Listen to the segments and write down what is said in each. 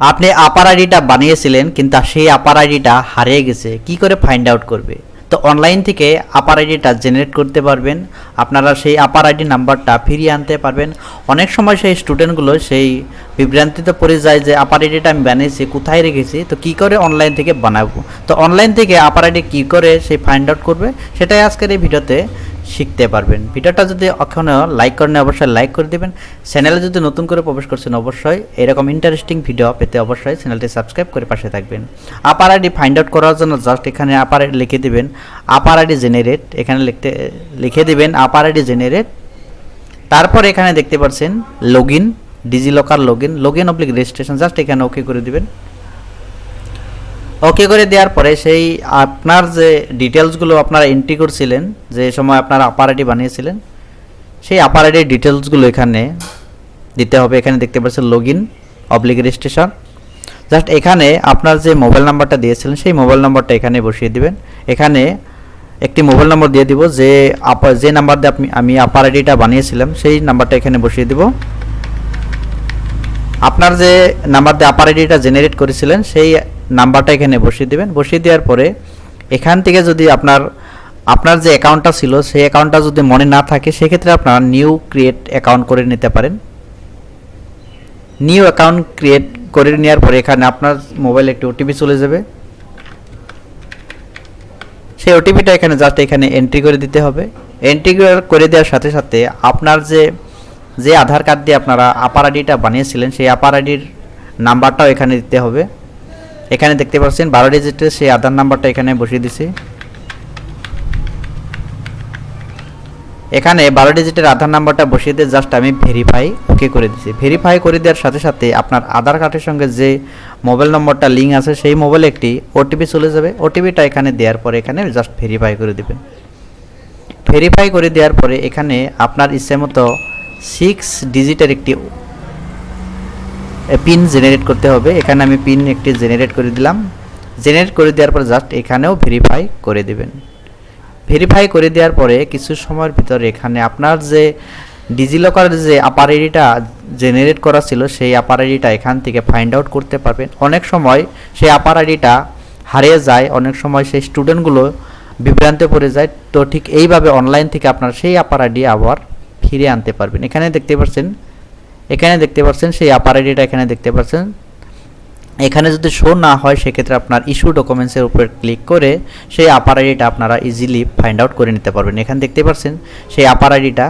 আপনি আপার আইডিটা বানিয়েছিলেন কিন্তু সেই আপার আইডিটা হারিয়ে গেছে, কি করে ফাইন্ড আউট করবে? তো অনলাইন থেকে আপার আইডিটা জেনারেট করতে পারবেন। আপনারা সেই আপার আইডি নাম্বারটা ফিরিয়ে আনতে পারবেন। অনেক সময় সেই স্টুডেন্টগুলো সেই বিভ্রান্তিতে পড়ে যায় যে আপার আইডিটা আমি বানিয়েছি, কোথায় রেখেছি, তো কি করে অনলাইন থেকে বানাবো। তো অনলাইন থেকে আপার আইডি কী করে সেই ফাইন্ড আউট করবে সেটাই আজকের এই ভিডিওতে শিখতে পারবেন। ভিডিওটা যদি এখনও লাইক করেন অবশ্যই লাইক করে দেবেন। চ্যানেলে যদি নতুন করে প্রবেশ করছেন অবশ্যই এরকম ইন্টারেস্টিং ভিডিও পেতে অবশ্যই চ্যানেলটি সাবস্ক্রাইব করে পাশে থাকবেন। আপার আইডি ফাইন্ড আউট করার জন্য জাস্ট এখানে আপার আইডি লিখে দেবেন, আপার আইডি জেনারেট, এখানে লিখে দেবেন আপার আইডি জেনারেট। তারপর এখানে দেখতে পাচ্ছেন login, DigiLocker login oblique registration, just এখানে ওকে করে দিবেন। ওকে করে দেওয়ার পরে সেই আপনার যে ডিটেলসগুলো আপনারা এন্ট্রি করছিলেন, যে সময় আপনারা আপার আইডি বানিয়েছিলেন, সেই আপার আইডির ডিটেলসগুলো এখানে দিতে হবে। এখানে দেখতে পাচ্ছেন লগইন অবলিক রেজিস্ট্রেশন, জাস্ট এখানে আপনার যে মোবাইল নাম্বারটা দিয়েছিলেন সেই মোবাইল নাম্বারটা এখানে বসিয়ে দিবেন। এখানে একটি মোবাইল নম্বর দিয়ে দিব, যে নাম্বার দিয়ে আমি আপার আইডিটা বানিয়েছিলাম সেই নাম্বারটা এখানে বসিয়ে দিব। আপনার যে নাম্বার দিয়ে আপার আইডিটা জেনারেট করেছিলেন সেই নাম্বারটা এখানে বসিয়ে দেবেন। বসিয়ে দেওয়ার পরে এখান থেকে যদি আপনার যে অ্যাকাউন্টটা ছিল সেই অ্যাকাউন্টটা যদি মনে না থাকে সেক্ষেত্রে আপনারা নিউ ক্রিয়েট অ্যাকাউন্ট করে নিতে পারেন। নিউ অ্যাকাউন্ট ক্রিয়েট করে নেওয়ার পরে এখানে আপনার মোবাইলে একটি ওটিপি চলে যাবে। সেই ওটিপিটা এখানে জাস্ট এখানে এন্ট্রি করে দিতে হবে। এন্ট্রি করে দেওয়ার সাথে সাথে আপনার যে আধার কার্ড দিয়ে আপনারা আপার আইডিটা বানিয়েছিলেন সেই আপার আইডির নাম্বারটাও এখানে দিতে হবে। এখানে দেখতে পাচ্ছেন 12 ডিজিটের সেই আধার নাম্বারটা এখানে বসিয়ে দিছি। এখানে 12 ডিজিটের আধার নাম্বারটা বসিয়ে দিয়ে জাস্ট আমি ভেরিফাই ওকে করে দিছি। ভেরিফাই করে দেওয়ার সাথে সাথে আপনার আধার কার্ডের সঙ্গে যে মোবাইল নম্বরটা লিঙ্ক আছে সেই মোবাইলে একটি ওটিপি চলে যাবে। ওটিপিটা এখানে দেওয়ার পরে এখানে জাস্ট ভেরিফাই করে দিবেন। ভেরিফাই করে দেওয়ার পরে এখানে আপনার ইচ্ছে মতো 6 ডিজিটের একটি পিন জেনারেট করতে হবে। এখানে আমি পিন একটি জেনারেট করে দিলাম। জেনারেট করে দেওয়ার পর জাস্ট এখানেও ভেরিফাই করে দিবেন। ভেরিফাই করে দেওয়ার পরে কিছু সময়ের ভিতরে এখানে আপনার যে ডিজিলকারের যে আপার আইডিটা জেনারেট করা ছিল সেই আপার আইডিটা এখান থেকে ফাইন্ড আউট করতে পারবেন। অনেক সময় সেই আপার আইডিটা হারিয়ে যায়, অনেক সময় সেই স্টুডেন্টগুলো বিভ্রান্তে পড়ে যায়। তো ঠিক এইভাবে অনলাইন থেকে আপনার সেই আপার আইডি আবার ফিরে আনতে পারবেন। এখানে দেখতে পাচ্ছেন সেই আপার আইডিটা এখানে দেখতে পাচ্ছেন। এখানে যদি শো না হয় সেক্ষেত্রে আপনার ইস্যু ডকুমেন্টসের উপর ক্লিক করে সেই আপার আইডিটা আপনারা ইজিলি ফাইন্ড আউট করে নিতে পারবেন। এখানে দেখতে পাচ্ছেন সেই আপার আইডিটা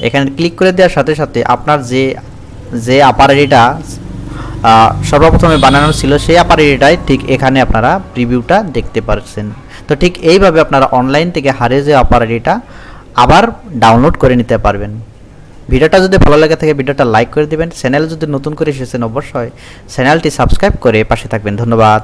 এখানে ক্লিক করে দেওয়ার সাথে সাথে আপনার যে আপার আইডিটা সর্বপ্রথমে বানানো ছিল সেই আপার আইডিটাই ঠিক এখানে আপনারা প্রিভিউটা দেখতে পাচ্ছেন। তো ঠিক এইভাবে আপনারা অনলাইন থেকে হারিয়ে যাওয়া আপার আইডিটা আবার ডাউনলোড করে নিতে পারবেন। ভিডিওটা যদি ভালো লাগে থাকে ভিডিওটা লাইক করে দিবেন। চ্যানেল যদি নতুন করে এসেছেন অবশ্যই চ্যানেলটি সাবস্ক্রাইব করে পাশে থাকবেন। ধন্যবাদ।